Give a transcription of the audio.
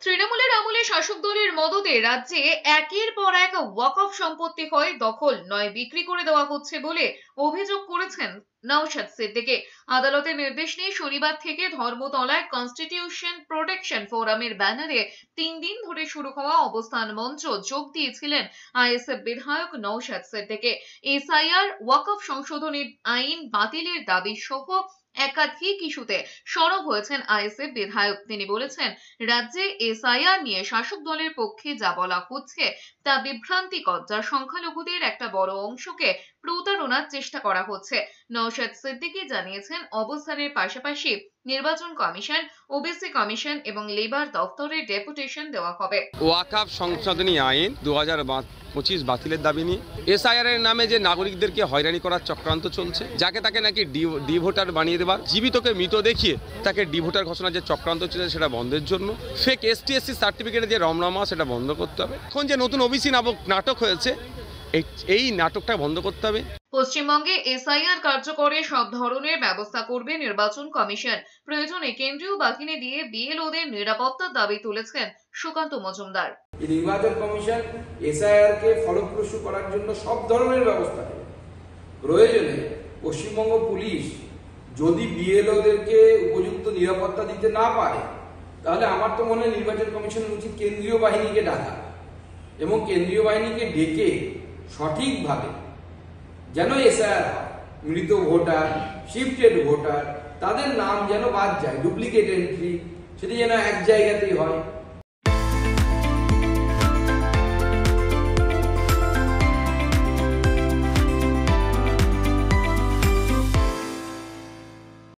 তৃণমূলের আমলে শাসক দলের মদতে রাজ্যে একের পর এক ওয়াকফ সম্পত্তি হয় দখল নয় বিক্রি করে দেওয়া হচ্ছে বলে অভিযোগ করেছেন নওশাদ সিদ্দিকী। আদালতের নির্দেশ নিয়ে শনিবার থেকে ধর্মতলায় কনস্টিটিউশন প্রোটেকশন ফোরামের ব্যানারে 3 দিন ধরে শুরু হওয়া অবস্থান মঞ্চ যোগ দিয়েছিলেন আইএসএফ বিধায়ক নওশাদ সিদ্দিকী। এসআইআর, ওয়াকফ সংশোধনী আইন বাতিলের দাবি সহ একাধিক ইস্যুতে সরব হয়েছেন আইএসএফ বিধায়ক। তিনি বলেছেন, রাজ্যে এসআইআর নিয়ে শাসক দলের পক্ষে যা বলা হচ্ছে তা বিভ্রান্তিকর, যা সংখ্যালঘুদের একটা বড় অংশকে প্রতারণার চেষ্টা করা হচ্ছে। নওশাদ সিদ্দিকী জানিয়েছেন, অবস্থানের পাশাপাশি নির্বাচন কমিশন, ওবিসি কমিশন এবং লেবার দফতরে ডেপুটেশন দেওয়া হবে। ওয়াকফ সংশোধনী আইন 2025 বাতিলের দাবি নিয়ে এসআইআর এর নামে যে নাগরিকদেরকে হয়রানি করার চক্রান্ত চলছে, যাকে তাকে নাকি ডি ভোটার বানিয়ে দেবার, জীবিতকে মৃত দেখিয়ে তাকে ডি ভোটার ঘোষণার যে চক্রান্ত চলছে সেটা বন্ধের জন্য, ফেক এসটি/এসসি সার্টিফিকেটের যে রমরমা সেটা বন্ধ করতে হবে। এখন যে নতুন ওবিসি নাটক হয়েছে, এই নাটকটা বন্ধ করতে হবে। পশ্চিমবঙ্গে এসআইআর কার্যকরে সব ধরনের ব্যবস্থা করবে নির্বাচন কমিশন। প্রয়োজনে কেন্দ্রীয় বাহিনী দিয়ে বিএলওদের নিরাপত্তার দাবি তুলেছেন সুকান্ত মজুমদার। নির্বাচন কমিশন এসআইআর কে ফলপ্রসূ করার জন্য সব ধরনের ব্যবস্থা নেবে। প্রয়োজনে পশ্চিমবঙ্গ পুলিশ যদি বিএলওদেরকে উপযুক্ত নিরাপত্তা দিতে না পারে, তাহলে আমার তো মনে হয় নির্বাচন কমিশনের উচিত কেন্দ্রীয় বাহিনীকে ডাকা এবং কেন্দ্রীয় বাহিনীকে ডেকে সঠিকভাবে যেন এসআইআর হয়, মৃত ভোটার, শিফটেড ভোটার, তাদের নাম যেন বাদ যায়, ডুপ্লিকেট এন্ট্রি সেটি যেন এক জায়গাতেই হয়।